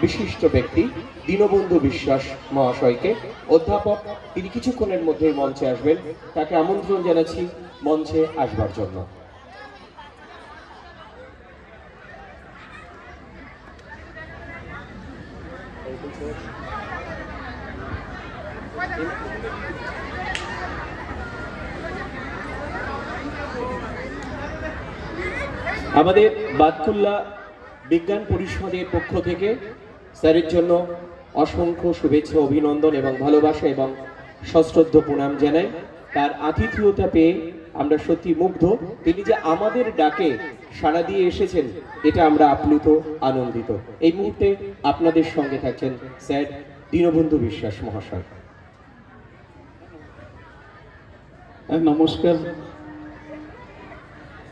বিশিষ্ট ব্যক্তি দীনবন্ধু বিশ্বাস মহাশয়কে, অধ্যাপক, তিনি কিছুক্ষণের মধ্যেই মঞ্চে আসবেন। তাকে আমন্ত্রণ জানাচ্ছি মঞ্চে আসবার জন্য। আমাদের বাতকুল্লা বিজ্ঞান পরিষদের পক্ষ থেকে স্যারের জন্য অসংখ্য শুভেচ্ছা, অভিনন্দন এবং ভালোবাসা এবং সশ্রদ্ধ প্রণাম জানাই। তার আতিথেয়তা পেয়ে আমরা সত্যি মুগ্ধ। তিনি যে আমাদের ডাকে সাড়া দিয়ে এসেছেন, এটা আমরা আপ্লুত, আনন্দিত। এই মুহূর্তে আপনাদের সঙ্গে থাকছেন স্যার দীনবন্ধু বিশ্বাস মহাশয়। নমস্কার।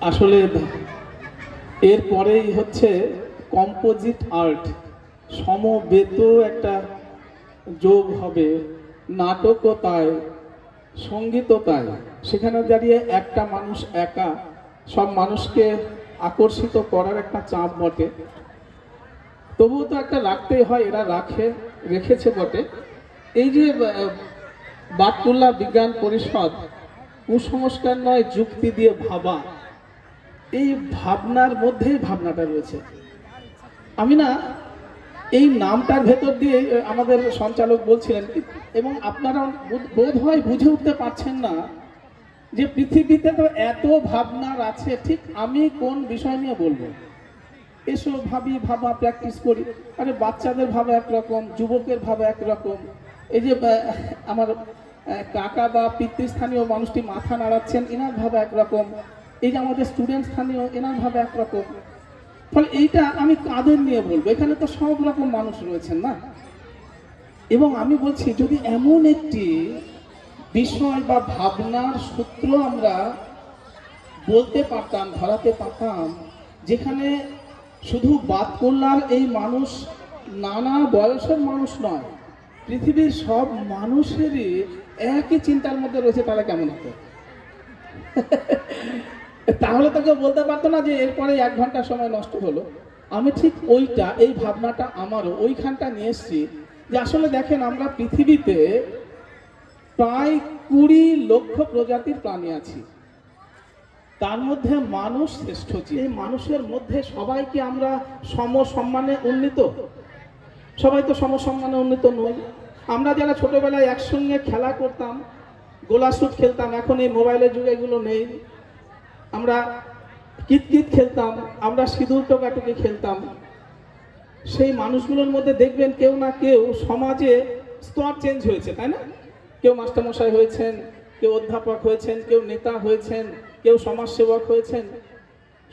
আসলে এরপরেই হচ্ছে কম্পোজিট আর্ট, সমবেত একটা যোগ হবে, নাটকও তাই, সঙ্গীতও তাই। সেখানে দাঁড়িয়ে একটা মানুষ একা সব মানুষকে আকর্ষিত করার একটা চাপ বটে, তবুও তো একটা রাখতেই হয়, এরা রেখেছে বটে। এই যে বাতকুল্লা বিজ্ঞান পরিষদ, কুসংস্কার নয় যুক্তি দিয়ে ভাবা, এই ভাবনার মধ্যেই ভাবনাটা রয়েছে। আমি না এই নামটার ভেতর দিয়ে আমাদের সঞ্চালক বলছিলেন, এবং আপনারা বোধ হয় বুঝে উঠতে পারছেন না যে পৃথিবীতে তো এত ভাবনার আছে, ঠিক আমি কোন বিষয় নিয়ে বলবো। এসো ভাবা প্র্যাকটিস করি। আরে বাচ্চাদের ভাবে একরকম, যুবকের ভাবে একরকম। এই যে আমার কাকা বা পিতৃস্থানীয় মানুষটি মাথা নাড়াচ্ছেন, এনার ভাবে একরকম। এই যে আমাদের স্টুডেন্ট স্থানীয়, এনার ভাবে একরকম। ফলে এইটা আমি কাদের নিয়ে বলবো? এখানে তো সব রকম মানুষ রয়েছেন না। এবং আমি বলছি, যদি এমন একটি বিষয় বা ভাবনার সূত্র আমরা বলতে পারতাম, ধরাতে পারতাম, যেখানে শুধু বাতকুল্লার এই মানুষ, নানা বয়সের মানুষ নয়, পৃথিবীর সব মানুষেরই একই চিন্তার মধ্যে রয়েছে, তাহলে কেমন হতো? তাহলে তো কেউ বলতে পারতো না যে এরপরে 1 ঘন্টা সময় নষ্ট হলো। আমি ঠিক ওইটা, এই ভাবনাটা আমারও ওইখানটা নিয়ে এসছি যে আসলে দেখেন, আমরা পৃথিবীতে প্রায় 20 লক্ষ প্রজাতির প্রাণী আছি, তার মধ্যে মানুষ শ্রেষ্ঠ জীব। এই মানুষের মধ্যে সবাই কি আমরা সমসম্মানে উন্নীত? সবাই তো সমসম্মানে উন্নীত নই। আমরা যারা ছোটবেলায় একসঙ্গে খেলা করতাম, গোলাশুট খেলতাম, এখন এই মোবাইলের যুগে এগুলো নেই। আমরা কিতকিত খেলতাম, আমরা সিঁদুর টোকাটুকি খেলতাম। সেই মানুষগুলোর মধ্যে দেখবেন কেউ না কেউ সমাজে স্তর চেঞ্জ হয়েছে, তাই না? কেউ মাস্টারমশাই হয়েছেন, কেউ অধ্যাপক হয়েছেন, কেউ নেতা হয়েছেন, কেউ সমাজসেবক হয়েছেন।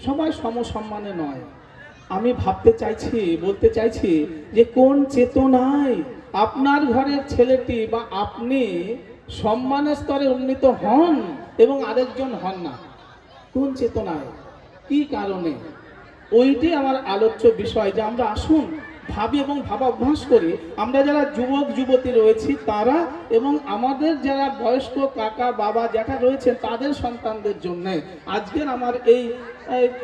সবাই সমসম্মানে নয়। আমি বলতে চাইছি যে কোন চেতনায় আপনার ঘরের ছেলেটি বা আপনি সম্মানের স্তরে উন্নীত হন এবং আরেকজন হন না? কোন চেতনায়, কি কারণে? ওইটি আমার আলোচ্য বিষয়, যে আমরা আসুন ভাবি এবং ভাবা অভ্যাস করি। আমরা যারা যুবক যুবতী রয়েছি তারা, এবং আমাদের যারা বয়স্ক কাকা বাবা জ্যাঠা রয়েছেন তাদের সন্তানদের জন্য আজকের আমার এই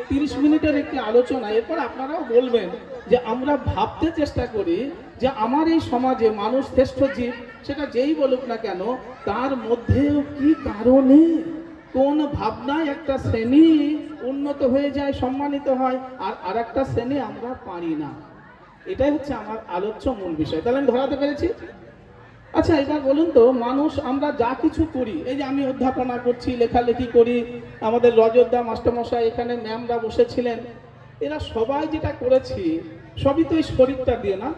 30 মিনিটের একটি আলোচনা। এরপর আপনারাও বলবেন যে আমরা ভাবতে চেষ্টা করি যে আমার এই সমাজে মানুষ শ্রেষ্ঠ জীব, সেটা যেই বলুক না কেন, তার মধ্যেও কি কারণে, কোন ভাবনায় একটা শ্রেণী উন্নত হয়ে যায়, সম্মানিত হয়, আর আরেকটা শ্রেণী আমরা পারি না। এটাই হচ্ছে আমার আলোচ্য মূল বিষয়। তাহলে আমি ধরাতে পেরেছি? আচ্ছা, এবার বলুন তো, মানুষ আমরা যা কিছু করি, এই যে আমি অধ্যাপনা করছি, লেখালেখি করি, আমাদের রজতদা মাস্টারমশাই, এখানে ম্যামরা বসেছিলেন, এরা সবাই যেটা করেছি সবই তো এই শরীরটা দিয়ে না।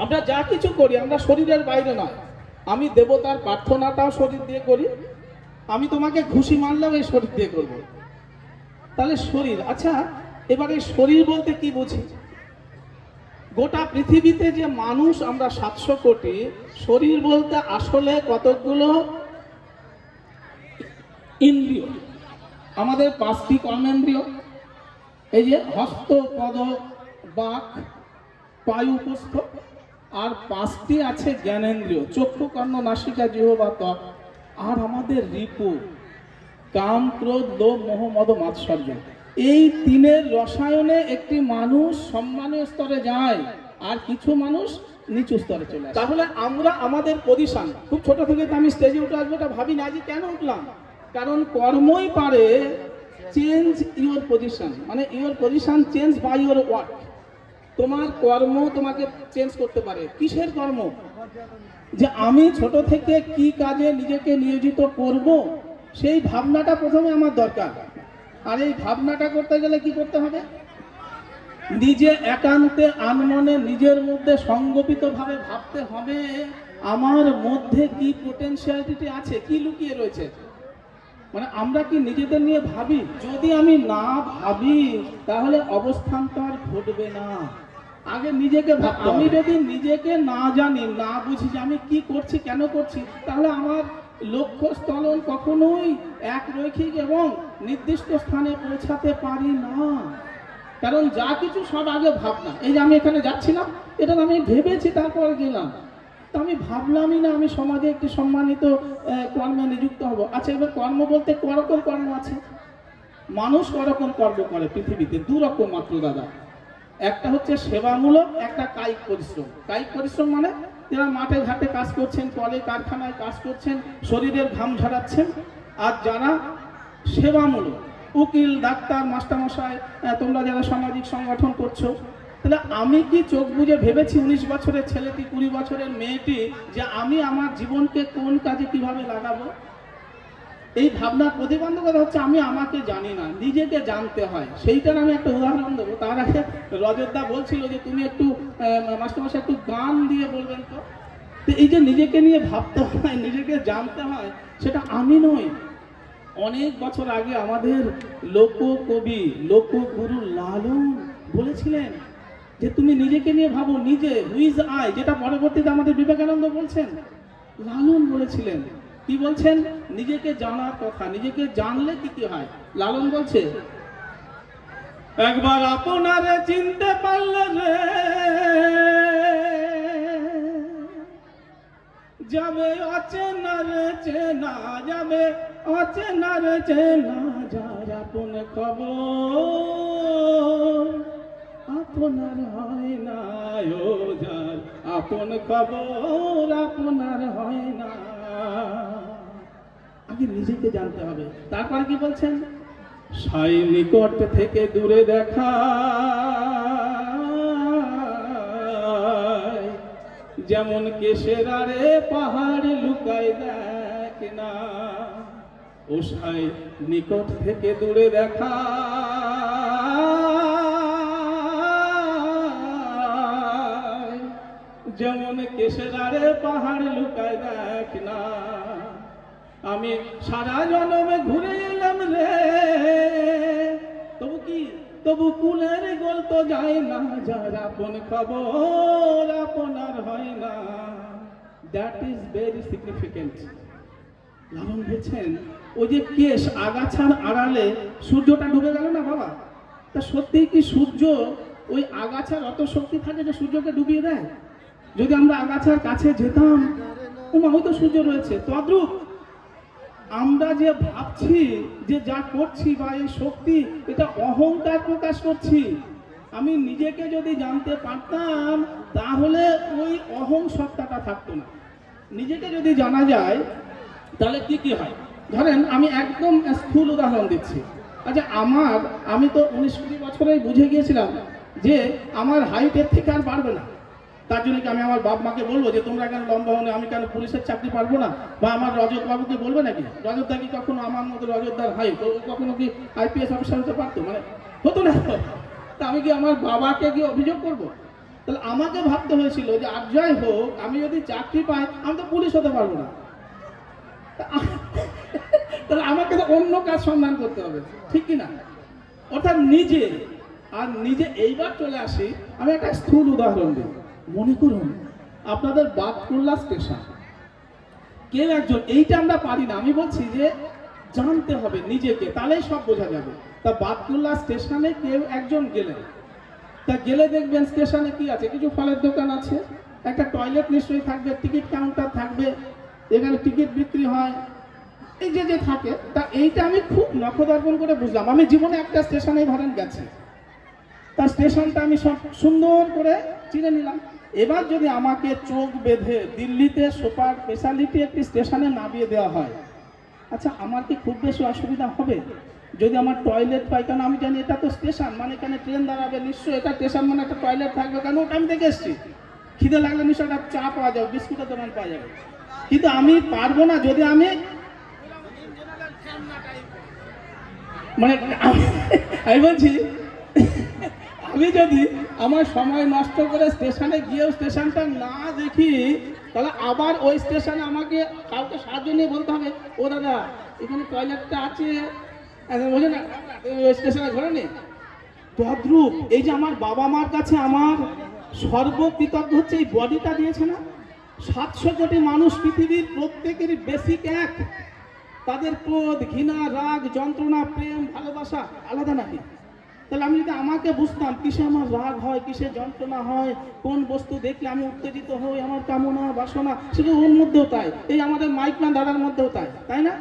আমরা যা কিছু করি আমরা শরীরের বাইরে নয়। আমি দেবতার প্রার্থনাটাও শরীর দিয়ে করি, আমি তোমাকে ঘুষি মারলেও এই শরীর দিয়ে করব। তাহলে শরীর। আচ্ছা, এবার এই শরীর বলতে কি বুঝি? গোটা পৃথিবীতে যে মানুষ আমরা 700 কোটি, শরীর বলতে আসলে কতগুলো ইন্দ্রিয়? আমাদের 5টি কর্মেন্দ্রিয়, এই যে হস্ত, পদ, বাক, পায়ুপস্থ, আর 5টি আছে জ্ঞানেন্দ্রিয়, চক্ষু, কর্ণ, নাসিকা, জিহ্বা, ত্বক। আর আমাদের রিপু, কাম, ক্রোধ, লোভ, মোহ, মদ, মাৎসর্য। এই 3-এর রসায়নে একটি মানুষ সম্মানের স্তরে যায়, আর কিছু মানুষ নিচু স্তরে চলে আসে। তাহলে আমরা আমাদের পজিশন খুব ছোট থেকে তো আমি স্টেজে উঠে আসবো এটা ভাবি না যে কেন উঠলাম, কারণ কর্মই পারে চেঞ্জ ইউর পজিশন, মানে your position change by your work. তোমার কর্ম তোমাকে চেঞ্জ করতে পারে। কিসের কর্ম? যে আমি ছোট থেকে কি কাজে নিজেকে নিয়োজিত করব, সেই ভাবনাটা প্রথমে আমার দরকার। আর এই ভাবনাটা করতে গেলে কি করতে হবে? নিজে একান্তে আনমনে নিজের মধ্যে সংগঠিতভাবে ভাবতে হবে আমার মধ্যে কি পোটেনশিয়ালিটি আছে, কি লুকিয়ে রয়েছে। মানে আমরা কি নিজেদের নিয়ে ভাবি? যদি আমি না ভাবি তাহলে অবস্থান্তর ঘটবে না। আগে নিজেকে ভাবতে হবে। আমি যদি নিজেকে না জানি, না বুঝি যে আমি কি করছি, কেন করছি, তাহলে আমার লক্ষ্য স্থলন কখনোই এক রৈখিক এবং নির্দিষ্ট স্থানে পৌঁছাতে পারি না। কারণ যা কিছু সব আগে ভাবনা। এই যে আমি এখানে যাচ্ছিলাম, এটা আমি ভেবেছি তারপর গেলাম, তা আমি ভাবলামই না আমি সমাজে একটি সম্মানিত কর্মে নিযুক্ত হব। আচ্ছা, এবার কর্ম বলতে করকম কর্ম আছে। মানুষ করকম কর্ম করে পৃথিবীতে, দু রকম মাত্র দাদা। একটা হচ্ছে সেবামূলক, একটা কায়িক পরিশ্রম। কায়িক পরিশ্রম মানে যারা মাঠে ঘাটে কাজ করছেন, কলে কারখানায় কাজ করছেন, শরীরের ঘাম ঝরাচ্ছেন। আর যারা সেবামূলক, উকিল, ডাক্তার, মাস্টারমশাই, তোমরা যারা সামাজিক সংগঠন করছো, তাহলে আমি কি চোখ বুজে ভেবেছি 19 বছরের ছেলেটি, 20 বছরের মেয়েটি, যে আমি আমার জীবনকে কোন কাজে কিভাবে লাগাবো? এই ভাবনার প্রতিবন্ধকতা হচ্ছে আমি আমাকে জানি না, নিজেকে জানতে হয়। সেইটার আমি একটা উদাহরণ দেবো। তার আগে রজতদা বলছিল যে তুমি একটু মাস্টারমশাই একটু গান দিয়ে বলবেন তো। এই যে নিজেকে নিয়ে ভাবতে হয়, নিজেকে জানতে হয়, সেটা আমি নই। অনেক বছর আগে আমাদের লোককবি, লোকগুরু লালন বলেছিলেন যে তুমি নিজেকে নিয়ে ভাবো, নিজে, হুইজ আই, যেটা পরবর্তীতে আমাদের বিবেকানন্দ বলছেন। লালন বলেছিলেন, কি বলছেন? নিজেকে জানার কথা। নিজেকে জানলে কি কি হয়? লালন বলছে, একবার আপনারে চিনতে পারলে রে যাবে অচেনার চেনা, যাবে অচেনার চেনা, যার আপন খবর আপনার হয় না, ও যার আপন খবর আপনার হয় না। আগে নিজেকে জানতে হবে। তারপর কি বলছেন? সাই নিকট থেকে দূরে দেখা, যেমন কেশের আরে পাহাড় লুকায় দেখ না। ও সাই নিকট থেকে দূরে দেখা, যেমন কেশের আরে পাহাড় লুকায় দেখ না। আমি সারা জন্মে ঘুরে এলাম রে, তবু কি, তবু কুলের গোল তো যায় না, যার আপন খবর আপনার হয় না। That is very significant. Lalon বলছেন, ওই যে কেশ আগাছার আড়ালে সূর্যটা ডুবে গেল না বাবা, তা সত্যিই কি সূর্য ওই আগাছার অত শক্তি থাকে যে সূর্যকে ডুবিয়ে দেয়? যদি আমরা আগাছার কাছে যেতাম, ওমা হয়তো সূর্য রয়েছে। তদ্রূপ আমরা যে ভাবছি যে যা করছি বা এই শক্তি, এটা অহংকার প্রকাশ করছি। আমি নিজেকে যদি জানতে পারতাম তাহলে ওই অহং সত্তাটা থাকতো না। নিজেকে যদি জানা যায় তাহলে কি কি হয়? ধরেন আমি একদম স্থূল উদাহরণ দিচ্ছি। আচ্ছা, আমি তো 19-20 বছরেই বুঝে গিয়েছিলাম যে আমার হাইট এর থেকে আর বাড়বে না। তার জন্য কি আমি আমার বাপ মাকে বলবো যে তোমরা কেন লম্বা হলে আমি কেন পুলিশের চাকরি পারবো না? বা আমার রজত বাবুকে বলবে নাকি? রজতদা কি কখনো আমার মতো রজতদার হাইট, ও কখনো কি IPS অফিসার হতে পারতো? মানে হতো না। তা আমি কি আমার বাবাকে কি অভিযোগ করবো? তাহলে আমাকে ভাবতে হয়েছিল যে আর যাই হোক, আমি যদি চাকরি পাই আমি তো পুলিশ হতে পারবো না। তাহলে আমাকে তো অন্য কাজ সন্ধান করতে হবে, ঠিক কিনা? অর্থাৎ নিজে আর নিজে। এইবার চলে আসি, আমি একটা স্থূল উদাহরণ দিই। মনে করুন আপনাদের বাতকুল্লা স্টেশন, কেউ একজন, এইটা আমরা পারি না, আমি বলছি যে জানতে হবে নিজেকে, তাহলেই সব বোঝা যাবে। তা বাতকুল্লা স্টেশনে কেউ একজন গেলেন, তা গেলে দেখবেন স্টেশনে কি আছে? কিছু ফলের দোকান আছে, একটা টয়লেট নিশ্চয়ই থাকবে, টিকিট কাউন্টার থাকবে, এখানে টিকিট বিক্রি হয়, এই যে যে থাকে। তা এইটা আমি খুব নখদর্পণ করে বুঝলাম। আমি জীবনে একটা স্টেশনে ধরেন গেছি, তার স্টেশনটা আমি সব সুন্দর করে চিনে নিলাম। এবার যদি আমাকে চোখ বেঁধে দিল্লিতে সুপার স্পেশালিটি একটি স্টেশনে নামিয়ে দেওয়া হয়, আচ্ছা আমার কি খুব বেশি অসুবিধা হবে? যদি আমার টয়লেট পায়খানা, আমি জানি এটা তো স্টেশন, মানে এখানে ট্রেন দাঁড়াবে, নিশ্চয়ই এটা স্টেশন মানে একটা টয়লেট থাকবে, কেন ওটা আমি দেখে এসেছি। খিদে লাগলে নিশ্চয় একটা চা পাওয়া যাবে, বিস্কুটের দোকান পাওয়া যাবে। কিন্তু আমি পারবো না যদি আমি মানে আমি বলছি আমি যদি আমার সময় নষ্ট করে স্টেশনে গিয়েও স্টেশনটা না দেখি, তাহলে আবার ওই স্টেশনে আমাকে কাউকে সাহায্য নিয়ে বলতে হবে, ও দাদা এখানে টয়লেটটা আছে, বোঝে না ওই স্টেশনে ঘরে নেই। তদ্রূপ এই যে আমার বাবা মার কাছে আমার সর্বকৃতজ্ঞ হচ্ছে এই বডিটা দিয়েছে না। 700 কোটি মানুষ পৃথিবীর, প্রত্যেকেরই বেসিক এক, তাদের ক্রোধ, ঘৃণা, রাগ, যন্ত্রণা, প্রেম, ভালোবাসা আলাদা নাকি? তাহলে আমি যদি আমাকে বুঝতাম কিসে আমার রাগ হয়, কিসে যন্ত্রণা হয়, কোন বস্তু দেখলে আমি উত্তেজিত হই, আমার কামনা বাসনা, সেটা ওর মধ্যেও তাই, এই আমাদের মাইকম্যান দাদার মধ্যেও তাই, তাই না?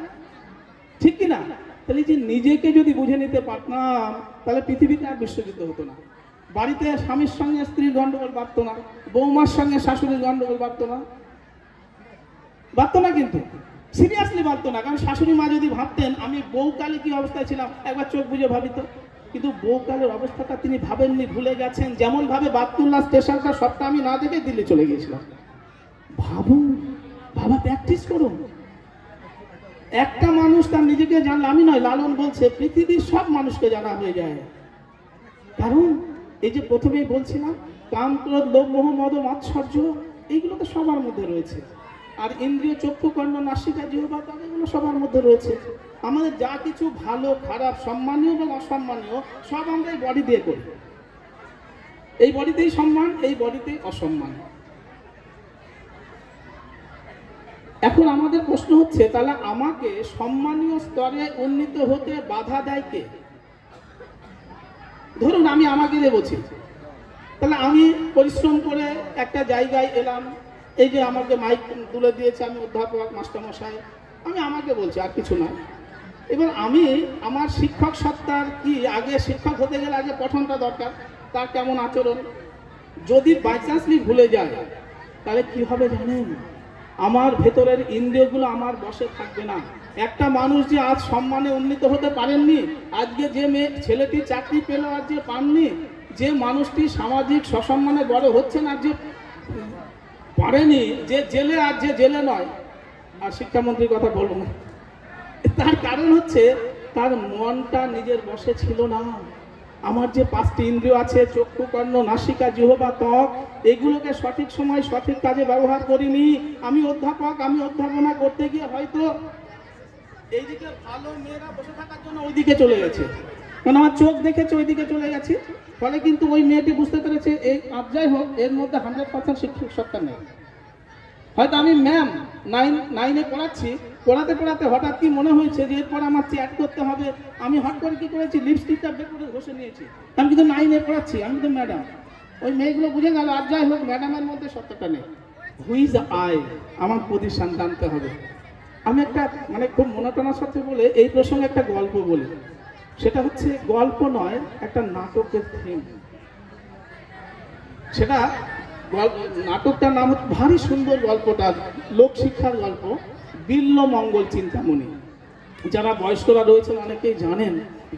ঠিক কি না? তাহলে যে নিজেকে যদি বুঝে নিতে পারতাম, তাহলে পৃথিবীতে আর বিশ্বযুদ্ধ হতো না। বাড়িতে স্বামীর সঙ্গে স্ত্রীর গন্ডগোল বাড়তো না, বৌমার সঙ্গে শাশুড়ির গন্ডগোল বাড়তো না, বাড়তো না, কিন্তু সিরিয়াসলি বাড়তো না। কারণ শাশুড়ি মা যদি ভাবতেন আমি বউকালে কি অবস্থায় ছিলাম, একবার চোখ বুঝে ভাবিত। কিন্তু বউকালের অবস্থাটা তিনি ভাবেননি, ভুলে গেছেন। যেমন ভাবে বাতুল্লাহ স্টেশনটা সবটা আমি না দেখে দিল্লি চলে গিয়েছিলাম। ভাবুন, ভাবা প্র্যাকটিস করুন। একটা মানুষ তার নিজেকে জানলে, আমি নয়, লালন বলছে পৃথিবীর সব মানুষকে জানা হয়ে যায়। কারণ এই যে প্রথমেই বলছিলাম, কাম, ক্রোধ, লোভ, মোহ, মদ, মাৎসর্য, এইগুলো তো সবার মধ্যে রয়েছে। আর ইন্দ্রিয়, চক্ষু, কর্ণ, নাসিকা, জিহ্বা, এগুলো সবার মধ্যে রয়েছে। আমাদের যা কিছু ভালো খারাপ, সম্মানীয় এবং অসম্মানীয়, সব আমরা এই বডি দিয়ে করি। এই বডিতেই সম্মান, এই বডিতেই অসম্মান। এখন আমাদের প্রশ্ন হচ্ছে, তাহলে আমাকে সম্মানীয় স্তরে উন্নীত হতে বাধা দেয় কে? ধরুন আমি আমাকে দিয়ে বলছি, তাহলে আমি পরিশ্রম করে একটা জায়গায় এলাম, এই যে আমাকে মাইক তুলে দিয়েছে, আমি অধ্যাপক মাস্টারমশাই, আমি আমাকে বলছি, আর কিছু না। এবার আমি আমার শিক্ষক সত্তার কি, আগে শিক্ষক হতে গেলে আগে পঠনটা দরকার, তার কেমন আচরণ। যদি বাই চান্সলি ভুলে যায়, তাহলে কি হবে জানেন? আমার ভেতরের ইন্দ্রিয়গুলো আমার বশে থাকবে না। একটা মানুষ যে আজ সম্মানে উন্নীত হতে পারেননি, আজকে যে ছেলেটি চাকরি পেল আর যে পাননি, যে মানুষটি সামাজিক সসম্মানে বড় হচ্ছে না, যে পারেনি, যে জেলে আর যে জেলে নয়, আর শিক্ষামন্ত্রীর কথা বলবো না, তার কারণ হচ্ছে তার মনটা নিজের বশে ছিল না। আমার যে 5টি ইন্দ্রিয় আছে, চক্ষু, কর্ণ, নাসিকা, জিহ্বা, ত্বক, এগুলোকে সঠিক সময় সঠিক কাজে ব্যবহার করিনি। আমি অধ্যাপক, আমি অধ্যাপনা করতে গিয়ে হয়তো এইদিকে ভালো মেয়েরা বসে থাকার জন্য ওইদিকে চলে গেছে, কারণ আমার চোখ দেখেছে ওইদিকে চলে গেছে। ফলে কিন্তু ওই মেয়েটি বুঝতে পেরেছে এই যাই হোক, এর মধ্যে 100% শিক্ষক সত্তা নেই। হয়তো আমি ম্যাম 9-এ পড়াচ্ছি, পড়াতে পড়াতে হঠাৎ কি মনে হয়েছে যে এরপর আমার চ্যাট করতে হবে, আমি হট করে কি করেছি, লিপস্টিকটা বের করে ঘষে নিয়েছি। আমি কিন্তু 9-এ পড়াচ্ছি, আমি তো ম্যাডাম। ওই মেয়েগুলো বুঝে গেল আর যাই হোক ম্যাডামের মধ্যে সত্যটা নেই। হুইজ আই, আমার পজিশন জানতে হবে। আমি একটা মানে খুব মনোটনার সাথে বলে এই প্রসঙ্গে একটা গল্প বলি। সেটা হচ্ছে গল্প নয়, একটা নাটকের থিম। সেটা নাটকটার নাম হচ্ছে, ভারী সুন্দর গল্পটা, লোকশিক্ষার গল্প, বিল্বমঙ্গল চিন্তামণি। যারা বয়স্করা রয়েছেন অনেকেই জানেন,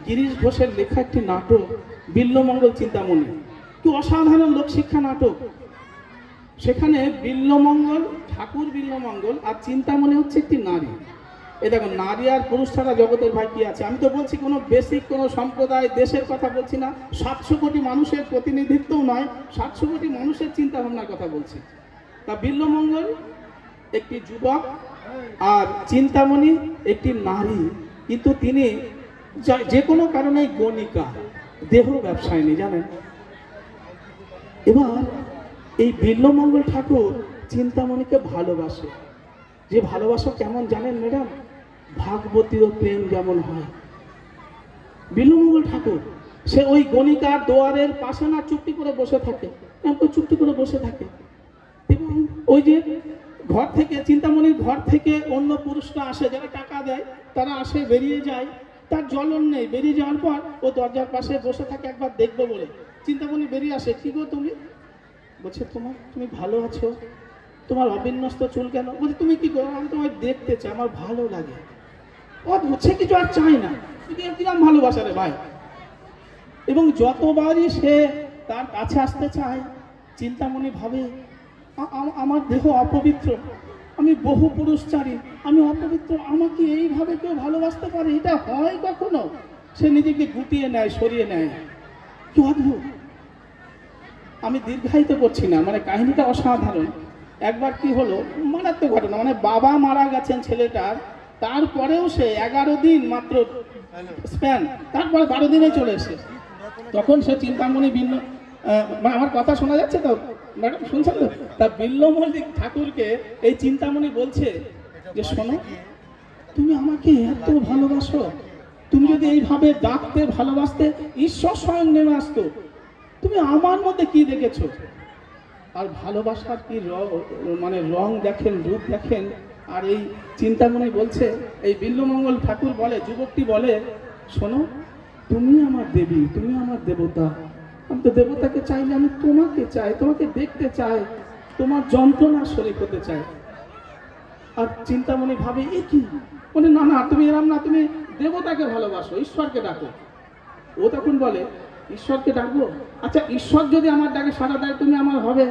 গিরিশ ঘোষের লেখা একটি নাটক বিল্বমঙ্গল চিন্তামণি। কি অসাধারণ লোকশিক্ষা নাটক। সেখানে বিল্বমঙ্গল, ঠাকুর বিল্বমঙ্গল আর চিন্তামণি হচ্ছে একটি নারী। এই দেখো, নারী আর পুরুষ ছাড়া জগতের ভাই কি আছে? আমি তো বলছি কোনো বেসিক কোনো সম্প্রদায়, দেশের কথা বলছি না, 700 কোটি মানুষের প্রতিনিধিত্বও নয়, 700 কোটি মানুষের চিন্তা ভাবনার কথা বলছি। তা বিল্বমঙ্গল একটি যুবক আর চিন্তামণি একটি নারী, কিন্তু তিনি যে কোনো কারণে গণিকা, দেহ ব্যবসায়িনী, জানেন। এবার এই বিল্বমঙ্গল ঠাকুর চিন্তামণিকে ভালোবাসে। যে ভালোবাসা কেমন জানেন ম্যাডাম? ভাগবতীর প্রেম যেমন হয়। বিল্বমঙ্গল ঠাকুর সে ওই গণিকার দোয়ারের পাশে না চুপটি করে বসে থাকে, চুপটি করে বসে থাকে। এবং ওই যে ঘর থেকে, চিন্তামণির ঘর থেকে অন্য পুরুষরা আসে, যারা টাকা দেয়, তারা আসে, বেরিয়ে যায়, তার জ্বলন নেই। বেরিয়ে যাওয়ার পর ও দরজার পাশে বসে থাকে একবার দেখবো বলে। চিন্তামণি বেরিয়ে আসে, কি গো তুমি? বলছে তুমি ভালো আছো? তোমার অবিন্যস্ত চুল কেন? বলছে তুমি কি করো? আমি তোমায় দেখতে চাই, আমার ভালো লাগে। অদ্ভুত, সে কিছু আর চাই না, কিরম ভালোবাসা রে ভাই। এবং যতবারই সে তার কাছে আসতে চায়, চিন্তামণি ভাবে আমার দেহ অপবিত্র, আমি বহু পুরুষচারী, আমি অপবিত্র, আমাকে এইভাবে কেউ ভালোবাসতে পারে? এটা হয় কখনো? সে নিজেকে গুটিয়ে নেয়, সরিয়ে নেয়। কি অদ্ভুত! আমি দীর্ঘায়িত করছি না, মানে কাহিনীটা অসাধারণ। একবার কি হলো, মারাত্মক ঘটনা, মানে বাবা মারা গেছেন ছেলেটার, তারপরেও সে 11 দিন মাত্র স্প্যান, তারপরে 12 দিনে চলে এসে, তখন সে চিন্তামণি আমার কথা শোনা যাচ্ছে তো ম্যাডাম, শুনছেন তো? তা বিল্লমল্লিক ঠাকুরকে এই চিন্তামণি বলছে যে শোনো, তুমি আমাকে এত ভালোবাসো, তুমি যদি এইভাবে ডাকতে ভালোবাসতে, ঈশ্বর স্বয়ং নেমে আসতো। তুমি আমার মধ্যে কি দেখেছো? আর ভালোবাসার কি মানে রং দেখেন, রূপ দেখেন। আর এই চিন্তামণি বলছে, এই বিল্লমঙ্গল ঠাকুর বলে, যুবকটি বলে, শোনো, তুমি আমার দেবী, তুমি আমার দেবতা। আমি তো দেবতাকে চাইলে আমি তোমাকে চাই, তোমাকে দেখতে চাই, তোমার যন্ত্রণার শরীর হতে চাই। আর চিন্তামণি ভাবে, এ কি? বলে না না, তুমি এরম না, তুমি দেবতাকে ভালোবাসো, ঈশ্বরকে ডাকো। ও তখন বলে, ঈশ্বরকে ডাকবো? আচ্ছা, ঈশ্বর যদি আমার ডাকে সাড়া দেয়, তুমি আমার হবে?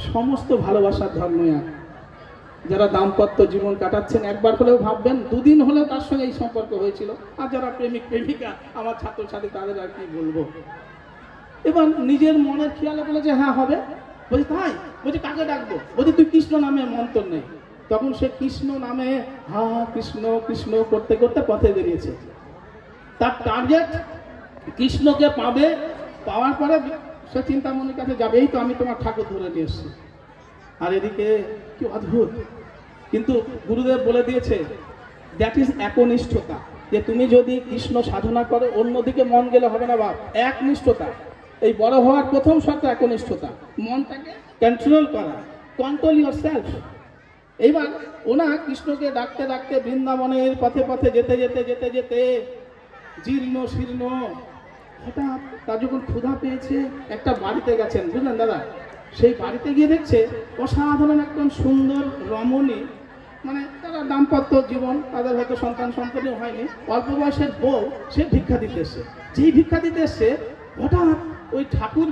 সমস্ত ভালোবাসার ধর্মই এক। যারা দাম্পত্য জীবন কাটাচ্ছেন, একবার হলেও ভাববেন, দুদিন হলেও তার সঙ্গে এই সম্পর্ক হয়েছিল। আর যারা প্রেমিক প্রেমিকা, আমার ছাত্রছাত্রী, তাদের আর কি বলবো। এবার নিজের মনের খেয়ালে বলেছে হ্যাঁ হবে। বলছি তাই? বলছি কাকে ডাকবো? বলছি তুই কৃষ্ণ নামে মন্ত্র নেই। তখন সে কৃষ্ণ নামে হা কৃষ্ণ কৃষ্ণ করতে করতে পথে বেরিয়েছে। তার টার্গেট কৃষ্ণকে পাবে, পাওয়ার পরে সে চিন্তামণির কাছে যাবে, এই তো আমি তোমার ঠাকুর ধরে নিয়ে এসছি। আর এদিকে কি অদ্ভুত, কিন্তু গুরুদেব বলে দিয়েছে দ্যাট ইজ একনিষ্ঠতা, যে তুমি যদি কৃষ্ণ সাধনা করো, অন্যদিকে মন গেলে হবে না বাপ। একনিষ্ঠতা, এই বড় হওয়ার প্রথম শর্ত একনিষ্ঠতা, মনটাকে কন্ট্রোল করা, কন্ট্রোল ইউর সেলফ। এইবার ওনা কৃষ্ণকে ডাকতে ডাকতে বৃন্দাবনের পথে পথে যেতে যেতে যেতে যেতে জীর্ণ শীর্ণ, হঠাৎ তার যখন ক্ষুধা পেয়েছে, একটা বাড়িতে গেছেন, বুঝলেন দাদা? সেই বাড়িতে গিয়ে দেখছে অসাধারণ একজন সুন্দর রমণী, মানে তারা দাম্পত্য জীবন, তাদের হয়তো সন্তান সন্ততি হয়নি, অল্প বয়সের বউ, সে ভিক্ষা দিতে এসছে। যেই ভিক্ষা দিতে এসছে, হঠাৎ ওই ঠাকুর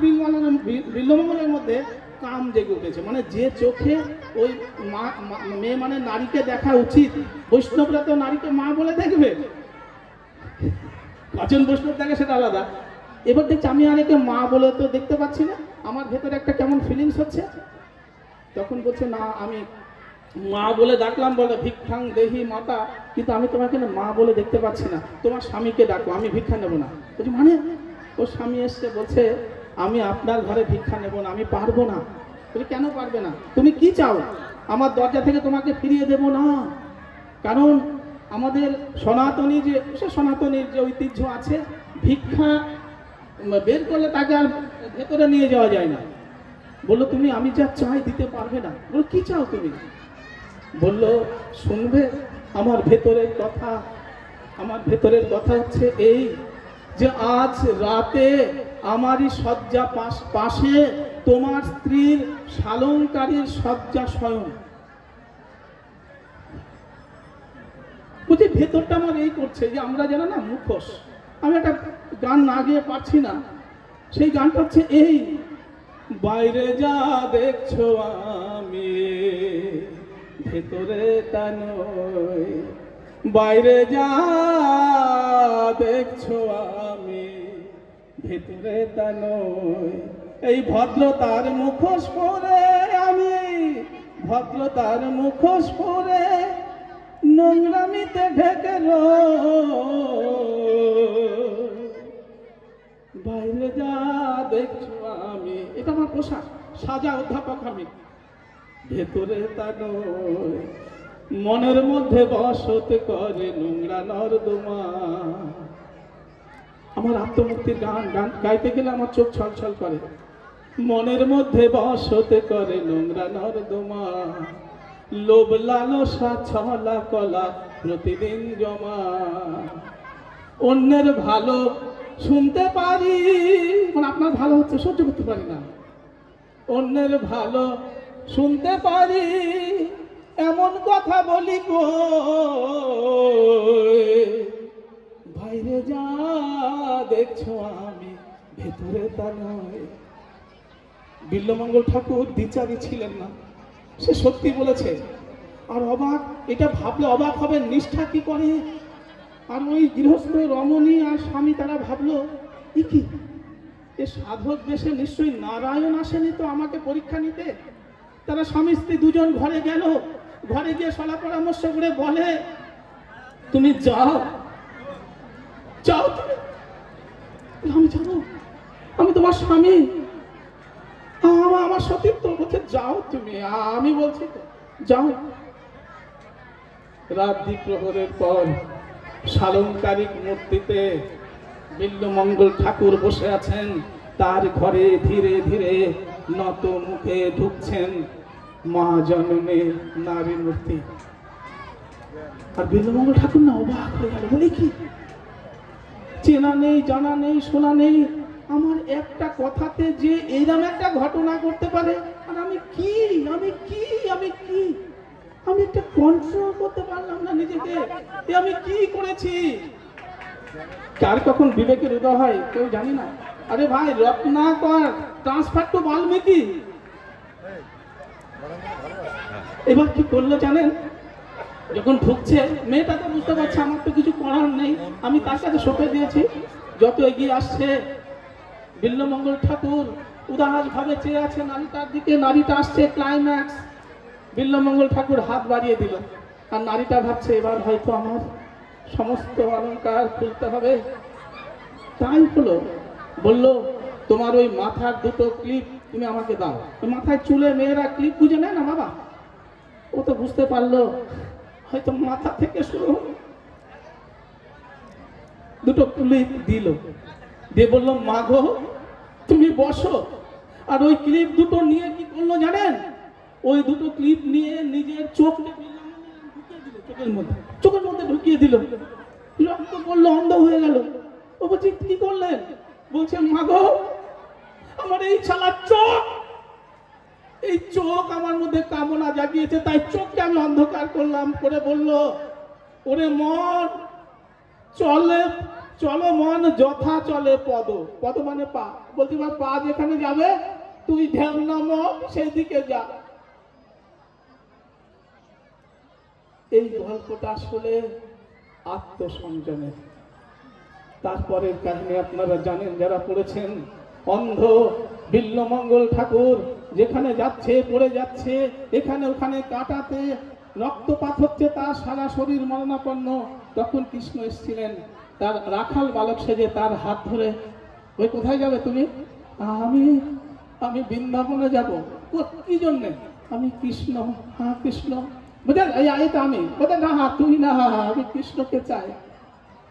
বিল্লমঙ্গলের মধ্যে কাম জেগে উঠেছে। মানে যে চোখে ওই মেয়ে মানে নারীকে দেখা উচিত, বৈষ্ণবরা তো নারীকে মা বলে দেখবে, কজন বৈষ্ণব দেখে সেটা আলাদা। এবার দেখছি আমি আর একে মা বলে তো দেখতে পাচ্ছি না, আমার ভেতরে একটা কেমন ফিলিংস হচ্ছে। তখন বলছে না, আমি মা বলে ডাকলাম, বলে ভিক্ষাং দেহি মাতা, কিন্তু আমি তোমাকে না মা বলে দেখতে পাচ্ছি না, তোমার স্বামীকে ডাকো, আমি ভিক্ষা নেবো না। বলছি মানে? ওর স্বামী এসছে, বলছে আমি আপনার ঘরে ভিক্ষা নেবো না, আমি পারবো না। বলি কেন পারবে না? তুমি কি চাও? আমার দরজা থেকে তোমাকে ফিরিয়ে দেবো না, কারণ আমাদের সনাতনীর যে ঐতিহ্য আছে, ভিক্ষা বের করলে তাকে আর ভেতরে নিয়ে যাওয়া যায় না। বললো তুমি আমি যা চাই দিতে পারবে না। বললো কি চাও তুমি? বললো শুনবে আমার ভেতরের কথা। আমার ভেতরের কথা হচ্ছে এই, যে আজ রাতে আমারই শয্যা পাশে তোমার স্ত্রীর শালঙ্কারীর শয্যা স্বয়ং। বুঝি ভেতরটা আমার এই করছে যে আমরা যেন না মুখোশ। আমি একটা গান না গিয়ে পারছি না, সেই গানটা হচ্ছে এই, বাইরে যা দেখছো আমি ভেতরে তা নই, বাইরে যা দেখছো আমি ভেতরে তা নই। এই ভদ্রতার মুখোশ পরে আমি, ভদ্রতার মুখোশ পরে নোংরামিতে ঢেকে বাইরে যা দেখছো আমি, এটা আমার পোশাক, সাজা অধ্যাপক আমি, ভেতরে তা নয়। মনের মধ্যে বসত করে নোংরা নর্দমা। আমার আত্মমুক্তির গান গাইতে গেলে আমার চোখ ছলছল করে। মনের মধ্যে বসত করে নোংরা নর্দমা, লোভ লালসা ছলা কলা প্রতিদিন জমা। অন্যের ভালো শুনতে পারি, মানে আপনার ভালো হচ্ছে সহ্য করতে পারি না। অন্যের ভালো শুনতে পারি, এমন কথা বলি বাইরে যা দেখছো আমি ভেতরে তা নয়। বিল্বমঙ্গল ঠাকুর দ্বিচারী ছিলেন না, সে সত্যি বলেছে। আর অবাক, এটা ভাবলে অবাক হবেন, নিষ্ঠা কি করে। আর ওই গৃহস্থ রমণী আর স্বামী তারা ভাবলো কি এ সাধক বেশে নিশ্চয়ই নারায়ণ আসেনি তো আমাকে পরীক্ষা নিতে। তারা স্বামী স্ত্রী দুজন ঘরে গেল, ঘরে গিয়ে সলা পরামর্শ করে বলে তুমি যাও, যাও তুমি। আমি যাবো, আমি তোমার স্বামী, আমার সতীর্থ বলছে যাও তুমি, আমি বলছি তো যাও। রাত দ্বিপ্রহরের পর সালঙ্কারিক মূর্তিতে বিল্বমঙ্গল ঠাকুর বসে আছেন। তার ঘরে ধীরে ধীরে নত মুখে ঢুকছেন মা জননী নারী মূর্তি। আর বিল্বমঙ্গল ঠাকুর না অবাক হয়ে গেল, বলে কি চেনা নেই, জানা নেই, শোনা নেই, আমার একটা কথাতে যে এইরকম একটা ঘটনা করতে পারে। আর আমি কি আমি কি আমি কি আমি একটা কন্ট্রোল করতে পারলাম না নিজেকে, আমি কি করেছি। কার কখন বিবেকের উদয় হয় কেউ জানি না। আরে ভাই, রত্নাকর ট্রান্সফার টু বাল্মীকি। এবার কি করলো জানেন, যখন ঢুকছে মেয়েটা তো বুঝতে পারছে আমার তো কিছু করার নেই, আমি তার কাছে সঁপে দিয়েছি। যত এগিয়ে আসছে বিল্বমঙ্গল ঠাকুর উদাস ভাবে চেয়ে আছে নারীটার দিকে। নারীটা আসছে ক্লাইম্যাক্স, বিল্বমঙ্গল ঠাকুর হাত বাড়িয়ে দিল। আর নারীটা ভাবছে এবার হয়তো আমার সমস্ত অলংকার খুলতে হবে। তাই হলো, বলল তোমার ওই মাথার দুটো ক্লিপ তুমি আমাকে দাও। মাথায় চুলে মেয়েরা ক্লিপ বুঝে নেয় না বাবা। ও তো বুঝতে পারলো হয়তো মাথা থেকে শুরু। দুটো ক্লিপ দিল, দিয়ে বললো মা গো তুমি বসো। আর ওই ক্লিপ দুটো নিয়ে কি করলো জানেন, ওই দুটো ক্লিপ নিয়ে নিজের চোখে চোখের মধ্যে ঢুকিয়ে দিল। রক্ত পড়লো, অন্ধ হয়ে গেল। ও বলছে কি করলেন, বলছে মা গো আমার এই শালার চোখ, এই চোখ আমার মধ্যে কামনা জাগিয়েছে, তাই চোখকে আমি অন্ধকার করলাম। করে বলল ওরে মন চলে, চলো মন যথা চলে পদ। পদ মানে পা। বলছি পা যেখানে যাবে তুই ঢেউনা মন সেই দিকে যা। এই গল্পটা আসলে আত্মসংযমের। তারপরের কাহিনী আপনারা জানেন যারা পড়েছেন। অন্ধ বিল্বমঙ্গল ঠাকুর যেখানে যাচ্ছে পড়ে যাচ্ছে, এখানে ওখানে কাটাতে রক্তপাত হচ্ছে, তার সারা শরীর মরণাপন্ন। তখন কৃষ্ণ এসেছিলেন তার রাখাল বালক সেজে, তার হাত ধরে ওই কোথায় যাবে তুমি? আমি আমি বৃন্দাবনে যাব। কি জন্যে? আমি কৃষ্ণ। হ্যাঁ কৃষ্ণ। বুঝলেন, এই তো আমি। বলতেন না হ্যাঁ তুই না, আমি কৃষ্ণকে চাই।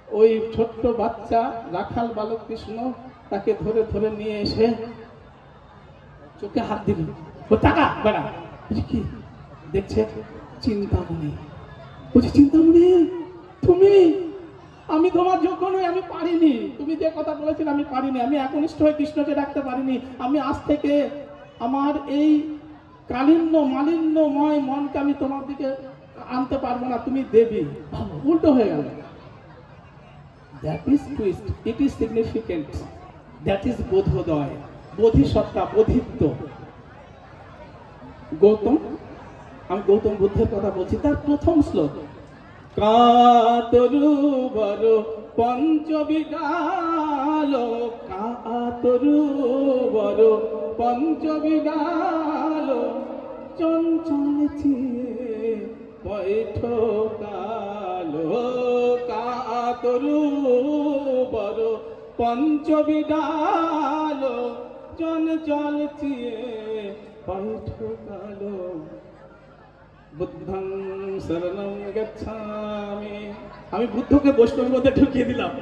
ওই ছোট্ট বাচ্চা রাখাল বালক কৃষ্ণ তাকে ধরে ধরে নিয়ে এসে চোখে হাত দিল। ও টাকা বেড়া কি দেখছে? চিন্তামণি। বলছি চিন্তামণি তুমি? আমি তোমার যোগ্য নই, আমি পারিনি। তুমি যে কথা বলেছিলে আমি পারিনি, আমি একনিষ্ঠ হয়ে কৃষ্ণকে ডাকতে পারিনি। আমি আজ থেকে আমার এই কালিন্য মালিন্যময় মনকে আমি তোমার দিকে আনতে পারবো না, তুমি দেবী। উল্টো হয়ে গেল। That is twist. It is significant. That is বোধোদয়, বোধিসত্তা, বোধিত্ব। গৌতম, আমি গৌতম বুদ্ধের কথা বলছি, তার প্রথম শ্লোক কাতরু বড় পঞ্চবিগাল, কাতরু বড় পঞ্চবিগাল, চঞ্চল চিয়ে বৈঠো কালো, কাতরু বড় পঞ্চবিগাল, চঞ্চল চিয়ে বৈঠো কালো, বুদ্ধং শরণং গচ্ছামি। আমি বুদ্ধকে বৈষ্ণবীর মধ্যে ঢুকিয়ে দিলাম,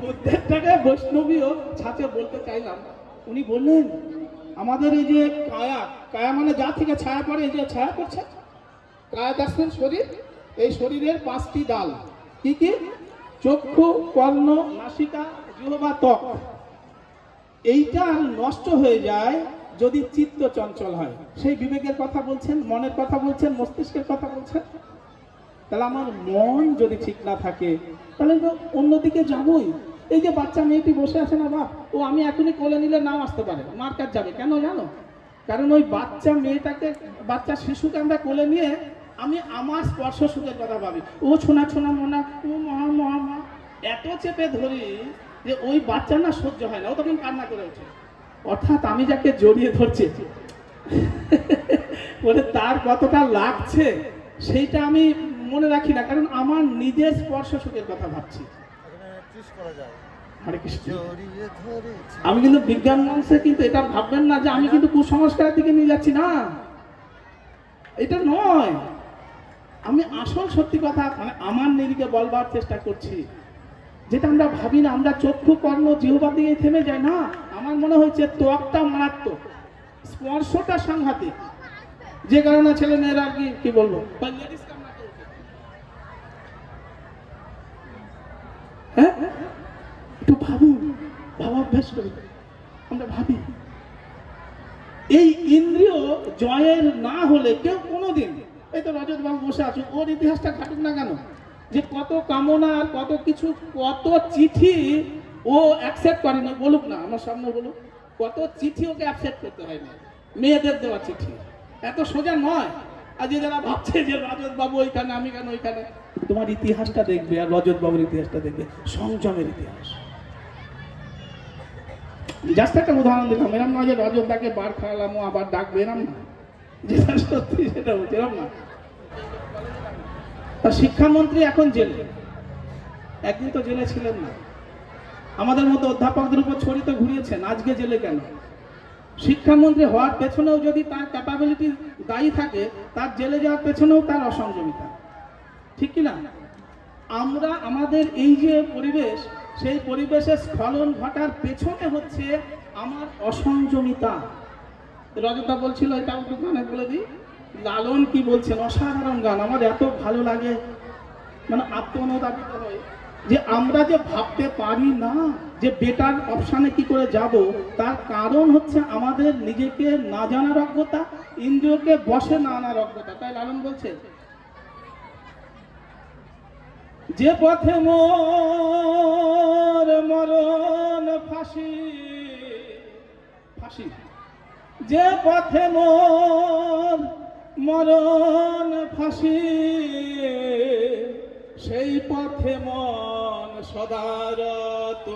বুদ্ধের টাকায় বৈষ্ণবীও ছাঁচে বলতে চাইলাম। উনি বললেন আমাদের এই যে কায়া, কায়া মানে যা থেকে ছায়া পড়ে, এই যে ছায়া পড়ছে কায়া দেখছেন শরীর, এই শরীরের 5টি ডাল। কি কি? চক্ষু, কর্ণ, নাসিকা, জিহ্বা, ত্বক, এইটা নষ্ট হয়ে যায় যদি চিত্ত চঞ্চল হয়। সেই বিবেকের কথা বলছেন, মনের কথা বলছেন, মস্তিষ্কের কথা বলছেন। তাহলে আমার মন যদি ঠিক না থাকে তাহলে তো অন্যদিকে যাবই। এই যে বাচ্চা মেয়েটি বসে আছে না বাপ, ও আমি এখনই কোলে নিলে নাও আসতে পারে, মার কাছে যাবে কেন জানো? কারণ ওই বাচ্চা মেয়েটাকে, বাচ্চা শিশুকে আমরা কোলে নিয়ে আমি আমার স্পর্শ সুখের কথা ভাবি। ও ছোনা ছোনা মোনা, ও মা মা মা, এত চেপে ধরি যে ওই বাচ্চা না সহ্য হয় না, ও তখন কান্না করে ওঠে। অর্থাৎ আমি যাকে জড়িয়ে ধরছি বলে তার কতটা লাগছে সেইটা আমি মনে রাখি না, কারণ আমার নিজের স্পর্শ সুখের কথা ভাবছি। হরে কৃষ্ণ। আমি কিন্তু বিজ্ঞান মঞ্চে কিন্তু এটা ভাববেন না যে আমি কিন্তু কুসংস্কারের দিকে নিয়ে যাচ্ছি, না, এটা নয়। আমি আসল সত্যি কথা মানে আমার নিজেকে বলবার চেষ্টা করছি, যেটা আমরা ভাবি না। আমরা চক্ষু, কর্ণ, জিহ্বার দিকে থেমে যাই না। আমার মনে হয়েছে ত্বকটা মারাত্মক, স্পর্শটা সাংঘাতিক, যে কারণে ছেলে মেয়েরা কি বলবো, হ্যাঁ, একটু ভাবুন, ভাবাভ্যাস করি, আমরা ভাবি। এই ইন্দ্রিয় জয়ের না হলে কেউ কোনোদিন, এই তো রজত বাবু বসে আছো, ওর ইতিহাসটা ঘাটুক না কেন, যে কত কামনা আর কত কিছু, কত চিঠি ও অ্যাকসেপ্ট করেনি, বলুক না আমার সামনে, বলুক কত চিঠি ওকে অ্যাকসেপ্ট করতে হয় না, মেয়েদের দেওয়া চিঠি। এত সোজা নয়। আর যে যারা ভাবছে যে রজত বাবু ওইখানে, আমি কেন ওইখানে, তোমার ইতিহাসটা দেখবে আর রজত বাবুর ইতিহাসটা দেখবে, সংযমের ইতিহাস। জাস্ট একটা উদাহরণ দিলাম, এরম নয় যে রজত দাকে বার খাওয়ালাম ও আবার ডাকবে, এরম না, যেটা সত্যি সেটা বলছে, এরম না। তা শিক্ষামন্ত্রী এখন জেলে, একদিন তো জেলে ছিলেন না। আমাদের মতো অধ্যাপকদের উপর ছড়ি তো ঘুরিয়েছেন, আজকে জেলে কেন? শিক্ষামন্ত্রী হওয়ার পেছনেও যদি তার ক্যাপাবিলিটি দায়ী থাকে, তার জেলে যাওয়ার পেছনেও তার অসংযমিতা, ঠিক কিনা? আমরা আমাদের এই যে পরিবেশ, সেই পরিবেশের স্খলন ঘটার পেছনে হচ্ছে আমার অসংযমিতা। রজতা বলছিল, এটা একটু গানে বলে দিই, লালন কি বলছেন, অসাধারণ গান, আমার এত ভালো লাগে, মানে আত্মনুদাবিত হয় যে আমরা যে ভাবতে পারি না যে বেটার অপশানে কি করে যাব, তার কারণ হচ্ছে আমাদের নিজেকে না জানার অজ্ঞতা, ইন্দ্রিয়কে বশে না আনার অজ্ঞতা। তাই লালন বলছে, যে পথে মোর মরণ ফাঁসি, ফাঁসি, যে পথে মোর মরণ ফাঁসি, সেই পথে মন সদারত,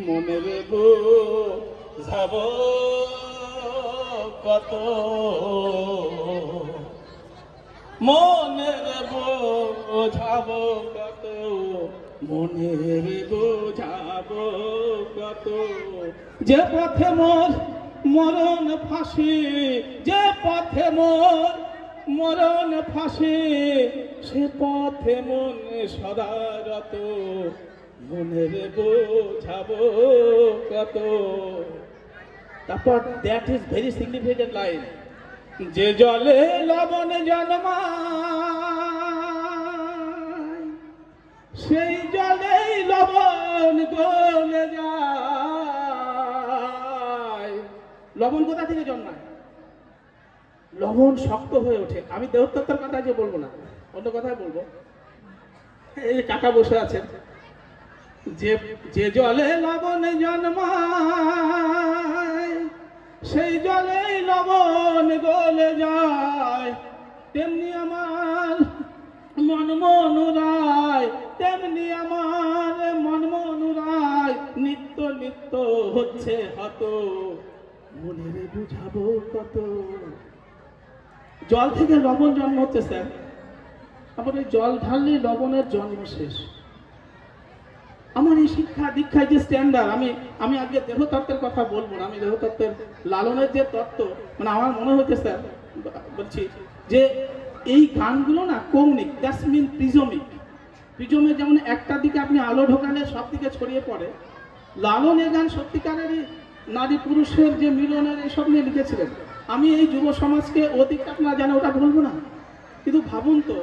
মনের বুঝাব কত, মনের বোঝাব কত, মনের বোঝাব কত, যে পথে মোর মরণ ফাঁসি, যে পথে মোর মরণ ফাঁসি, সে পথে মন সদারত, মনের বোঝাব কত। তারপর that is very significant line, যে জলে লবণ জন্মায়, সেই জলেই লবণ গলে যায়। লবণ কোথা থেকে জন্মায়? লবণ শক্ত হয়ে ওঠে। আমি দেহতত্ত্বের কথা যে বলবো না, অন্য কথাই বলবো। এই কাকা বসে আছেন, যে জলে লবণ জন্মায়, সেই জলেই লবণ গলে যায়, তেমনি আমার মন মনুরায়, তেমনি আমার মন মনুরায়, নিত্য নিত্য হচ্ছে হত, মনের বুঝাবো কত। জল থেকে লবণ জন্ম হচ্ছে স্যার, আবার ওই জল ঢাললে লবণের জন্ম শেষ। আমার এই শিক্ষা দীক্ষায় যে স্ট্যান্ডার্ড, আমি আজকে দেহতত্ত্বের কথা বলবো না, আমি দেহতত্ত্বের লালনের যে তত্ত্ব, মানে আমার মনে হচ্ছে স্যার, বলছি যে এই গানগুলো না কৌণিক, দ্যাটস মিন প্রিজমিক। প্রিজমে যেমন একটা দিকে আপনি আলো ঢোকালে সব দিকে ছড়িয়ে পড়ে, লালন এই গান সত্যিকারেরই নারী পুরুষের যে মিলনের এসব নিয়ে লিখেছিলেন। আমি এই যুব সমাজকে অধিক আপনারা জানে ওটা বলবো না, কিন্তু ভাবুন তো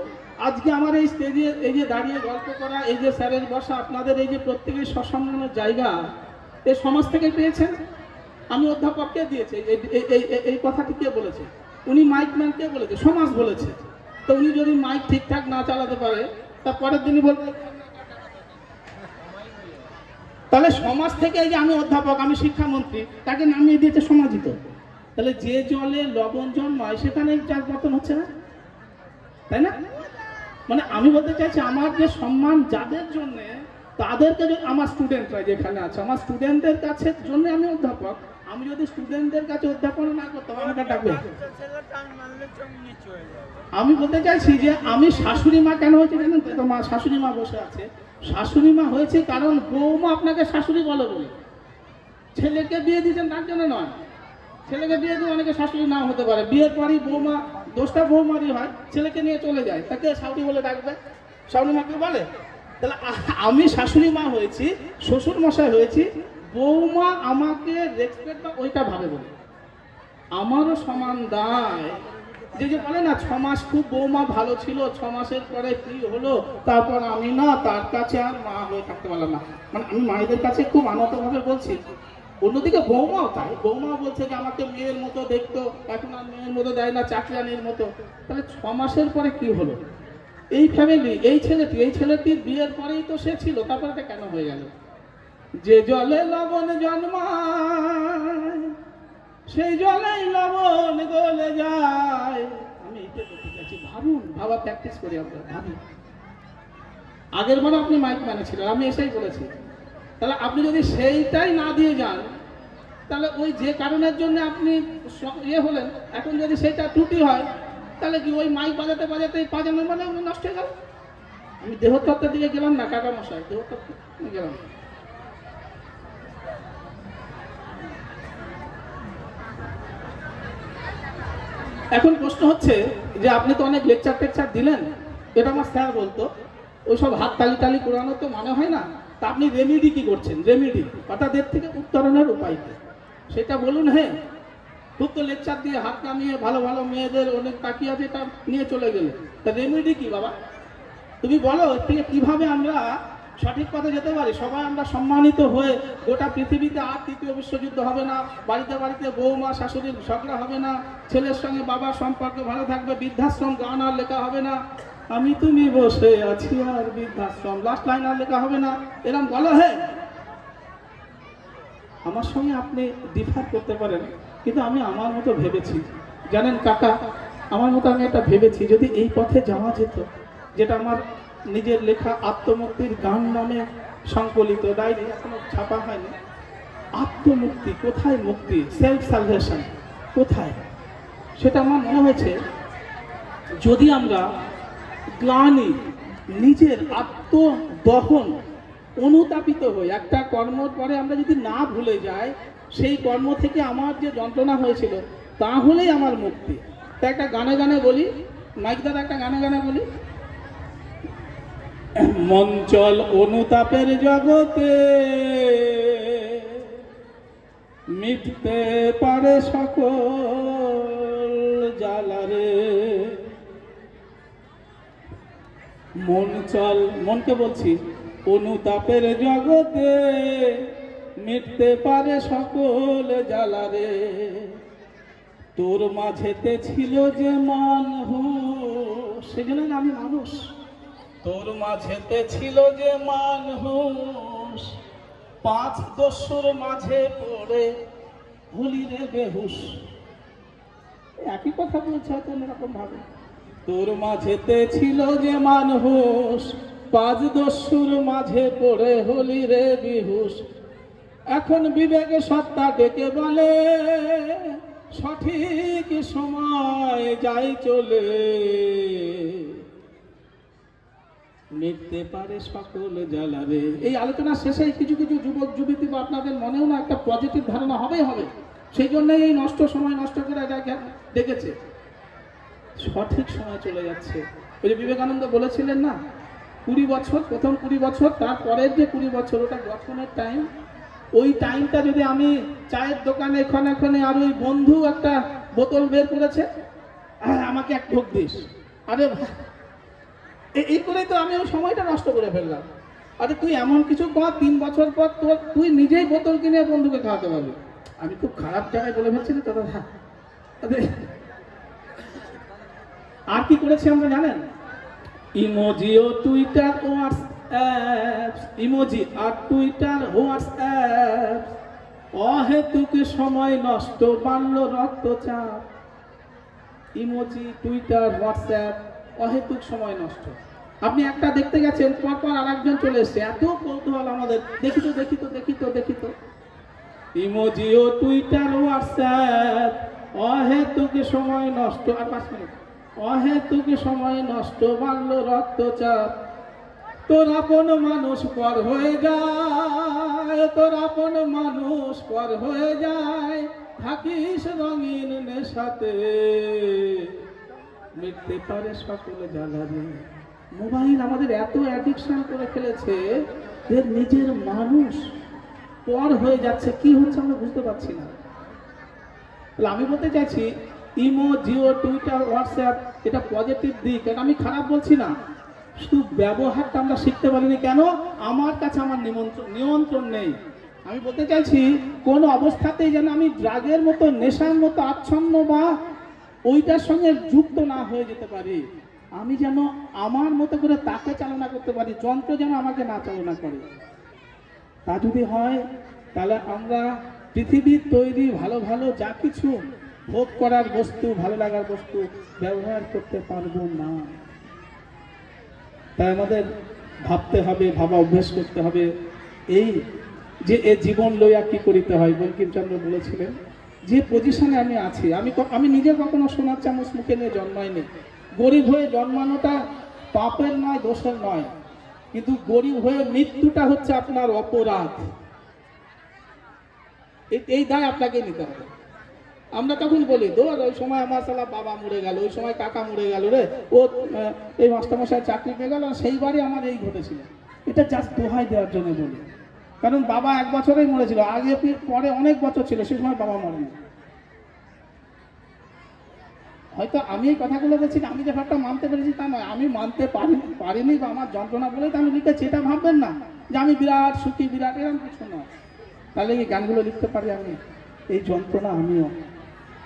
আজকে আমার এই স্টেজে এই যে দাঁড়িয়ে গল্প করা, এই যে স্যারের বসা, আপনাদের এই যে প্রত্যেকের সসম্মানের জায়গা, এই সমাজ থেকে পেয়েছেন। আমি অধ্যাপককে দিয়েছি এই কথাটি কে বলেছে? উনি মাইকম্যান কে বলেছে? সমাজ বলেছে। তো উনি যদি মাইক ঠিকঠাক না চালাতে পারে, তার পরের দিনই বলবে। তাহলে সমাজ থেকে এই যে আমি অধ্যাপক, আমি শিক্ষামন্ত্রী, তাকে নামিয়ে দিয়েছে সমাজই। তো তাহলে যে জলে লবণ জন্মায় সেখানে চাষ পতন হচ্ছে না, তাই না? মানে আমি বলতে চাইছি, আমার যে সম্মান যাদের জন্য, তাদেরকে যদি আমার স্টুডেন্টরা যেখানে আছে, আমার স্টুডেন্টদের কাছে জন্য আমি অধ্যাপক, আমি যদি স্টুডেন্টদের কাছে অধ্যাপনা না করতাম আমাকে ডাকবে। আমি বলতে চাইছি যে আমি শাশুড়ি মা কেন হয়েছে জানেন তো? তো মা শাশুড়ি মা বসে আছে, শাশুড়ি মা হয়েছে কারণ বৌমা আপনাকে শাশুড়ি বলে বলে। ছেলেকে বিয়ে দিয়েছেন তার জন্য নয়। ছেলেকে বিয়ে দিয়ে অনেকে শাশুড়ি নাও হতে পারে, বিয়ের পরই বৌমা, দোষটা বৌমারই হয়, ছেলেকে নিয়ে চলে যায়, তাকে শাশুড়ি বলে ডাকবে, শাশুড়ি মাকে বলে। তাহলে আমি শাশুড়ি মা হয়েছি, শ্বশুর মশাই হয়েছি, বৌমা আমাকে রেসপেক্ট বা ওইটা ভাবে বলে। আমারও সমান দায়। যে বলে না 6 মাস খুব বৌমা ভালো ছিল, 6 মাসের পরে কি হলো, তারপর আমি না তার কাছে আর মা হয়ে থাকতে পারলাম না। মানে আমি মায়েদের কাছে খুব আনন্দভাবে বলছি। অন্যদিকে বৌমাও তাই, বৌমাও বলছে যে আমাকে মেয়ের মতো দেখতো, এখন আর মেয়ের মতো দেয় না, চাকরানির মতো। তাহলে 6 মাসের পরে কি হলো? এই ফ্যামিলি, এই ছেলেটির বিয়ের পরেই তো সে ছিল, তারপরে এটা কেন হয়ে গেল? যে জলে লবণ জন্মায় সেই জলেই লবণ গলে যায়। আমি এইটা বলতে চাইছি, ভাবুন, ভাবা প্র্যাকটিস করি আমরা, ভাবি। আগের বার আপনি মাইক ম্যানে ছিলেন, আমি এসেই বলেছি। তাহলে আপনি যদি সেইটাই না দিয়ে যান, তাহলে ওই যে কারণের জন্য আপনি হলেন, এখন যদি সেটা ত্রুটি হয়, তাহলে কি ওই মাইক বাজাতে বাজাতে বাজানো মানে নষ্ট হয়ে গেল? আমি দেহতত্ত্বের দিকে গেলাম না কাকা মশাই, দেহতত্ত্বে গেলাম। এখন প্রশ্ন হচ্ছে যে আপনি তো অনেক লেকচার টেকচার দিলেন, এটা আমার স্যার বলতো, ওইসব হাত তালি টালি করানো তো মানে হয় না। তা আপনি রেমিডি কি করছেন? রেমিডি অর্থাৎ এর থেকে উত্তরণের উপায় কি সেটা বলুন। হ্যাঁ, খুব তো লেকচার দিয়ে হাত নামিয়ে ভালো ভালো মেয়েদের অনেক তাকিয়ে আছে, এটা নিয়ে চলে গেলে, তা রেমিডি কি বাবা? তুমি বলো এর থেকে কিভাবে আমরা সঠিক পথে যেতে পারি, সবাই আমরা সম্মানিত হয়ে গোটা পৃথিবীতে আর 3য় বিশ্বযুদ্ধ হবে না, বাড়িতে বাড়িতে বৌমা শাশুড়ির ঝগড়া হবে না, ছেলের সঙ্গে বাবার সম্পর্ক ভালো থাকবে, বৃদ্ধাশ্রম গান আর লেখা হবে না, আমি তুমি বসে আছি আর বৃদ্ধাশ্রম লাস্ট লাইন আর লেখা হবে না, এরকম বলো। হ্যাঁ, আমার সঙ্গে আপনি ডিফার করতে পারেন, কিন্তু আমি আমার মতো ভেবেছি, জানেন কাকা, আমার মতো আমি এটা ভেবেছি, যদি এই পথে যাওয়া যেত, যেটা আমার নিজের লেখা আত্মমুক্তির গান নামে সংকলিত, ডায়েরি এখনো ছাপা হয়নি। আত্মমুক্তি কোথায়? মুক্তি, সেলফ সালভেশন কোথায়? সেটা আমার মনে হয়েছে, যদি আমরা গ্লানি, নিজের আত্মদহন, অনুতাপিত হই, একটা কর্মর পরে আমরা যদি না ভুলে যাই সেই কর্ম থেকে আমার যে যন্ত্রণা হয়েছিল, তাহলেই আমার মুক্তি। তা একটা গানে গানে বলি, মাইক দাদা একটা গানে গানে বলি, মঞ্চল অনুতাপের জগতে মিটতে পারে সকল জ্বালারে। মন চল, মনকে বলছি, অনুতাপের জগতে মিটতে পারে সকল জ্বালারে। তোর মাঝেতে ছিল যে মানুষ, সেজন্য আমি মানুষ, তোর মাঝেতে ছিল যে মানুষ, 5 দস্যুর মাঝে পড়ে ভুলি রে বেহুশ। একই কথা বলছে হয়তো এরকম ভাবে। তোর মাঝেতে ছিল যে মানুষ, 5 দস্যুর মাঝে পড়ে হলি রে বেহুশ। এখন বিবেকে সত্তা ডেকে বলে, সঠিক সময় যাই চলে, মিটতে পারে সকল জ্বালারে। এই আলোচনা শেষে কিছু কিছু যুবক যুবতী বা আপনাদের মনেও না একটা পজিটিভ ধারণা হবেই হবে, সেই জন্যই এই নষ্ট সময় নষ্ট করে ডেকেছে। সঠিক সময় চলে যাচ্ছে। ওই যে বিবেকানন্দ বলেছিলেন না, 20 বছর, প্রথম 20 বছর, তারপরের যে 20 বছর ওটা গঠনের টাইম। ওই টাইমটা যদি আমি চায়ের দোকানে এখানে আর ওই বন্ধু একটা বোতল বের করেছে, আমাকে এক ঢোক দিস, আরে এই করেই তো আমি ওই সময়টা নষ্ট করে ফেললাম। আরে তুই এমন কিছু কর 3 বছর পর তুই নিজেই বোতল কিনে বন্ধুকে খাওয়াতে পারবি। আমি খুব খারাপ জায়গায় বলে ফেলছি তো দাদা। আর কি করেছি আমরা জানেন? ইমোজি ও টুইটার হোয়াটসঅ্যাপ, ইমোজি আর টুইটার হোয়াটসঅ্যাপ, অহেতুক সময় নষ্ট, বাড়ল রক্তচাপ। ইমোজি টুইটার হোয়াটসঅ্যাপ, অহেতুক সময় নষ্ট। আপনি একটা দেখতে গেছেন, পরপর আরেকজন চলে এসছে, এত কৌতূহল আমাদের, দেখি তো। ইমোজি ও টুইটার হোয়াটসঅ্যাপ, অহেতুক সময় নষ্ট। আর 5 মিনিট। অহেতুক সময় নষ্ট, বাড়ল রক্তচাপ। তোর আপন মানুষ পর হয়ে যায়, তোর আপন মানুষ পর হয়ে যায়, থাকিস রঙিন নেশাতে, মিটতে পারে সকল জ্বালানি। মোবাইল আমাদের এত অ্যাডিকশন করে ফেলেছে যে নিজের মানুষ পর হয়ে যাচ্ছে, কি হচ্ছে আমরা বুঝতে পারছি না। তাহলে আমি বলতে চাইছি ইমো, জিও, টুইটার, হোয়াটসঅ্যাপ এটা পজিটিভ দিক, এটা আমি খারাপ বলছি না, শুধু ব্যবহারটা আমরা শিখতে পারিনি। কেন? আমার কাছে আমার নিয়ন্ত্রণ নেই। আমি বলতে চাইছি কোন অবস্থাতেই যেন আমি ড্রাগের মতো, নেশার মতো আচ্ছন্ন বা ওইটার সঙ্গে যুক্ত না হয়ে যেতে পারি। আমি যেন আমার মতো করে তাকে চালনা করতে পারি, যন্ত্র যেন আমাকে না চালনা করে। তা যদি হয় তাহলে আমরা পৃথিবীর তৈরি ভালো ভালো যা কিছু ভোগ করার বস্তু, ভালো লাগার বস্তু ব্যবহার করতে পারবো না। তাই আমাদের ভাবতে হবে, ভাবা অভ্যেস করতে হবে। এই যে এ জীবন লইয়া কি করিতে হয়, বঙ্কিমচন্দ্র বলেছিলেন, যে পজিশনে আমি আছি, আমি নিজে কখনো সোনার চামচ মুখে নিয়ে জন্মাইনি। গরিব হয়ে জন্মানোটা পাপের নয়, দোষের নয়, কিন্তু গরিব হয়ে মৃত্যুটা হচ্ছে আপনার অপরাধ। এই দায় আপনাকে নিতে হবে। আমরা তখন বলি ধর ওই সময় আমার সালা বাবা মরে গেল, ওই সময় কাকা মরে গেল রে, ও এই মাস্টারমশাই চাকরি পেয়ে গেল, সেইবারই আমার এই ঘটেছিল। এটা জাস্ট দোহাই দেওয়ার জন্য বলি, কারণ বাবা 1 বছরেই মরেছিল, আগে পরে অনেক বছর ছিল, সে সময় বাবা মরেনি। হয়তো আমি এই কথাগুলো বলছি না, আমি যে ব্যাপারটা মানতে পেরেছি তা নয়, আমি মানতে পারিনি বা আমার যন্ত্রণা বলেই তো আমি লিখেছি। এটা ভাববেন না যে আমি বিরাট সুখী, বিরাট এরকম কিছু নয়। তাহলে এই গানগুলো লিখতে পারি আমি, এই যন্ত্রণা আমিও।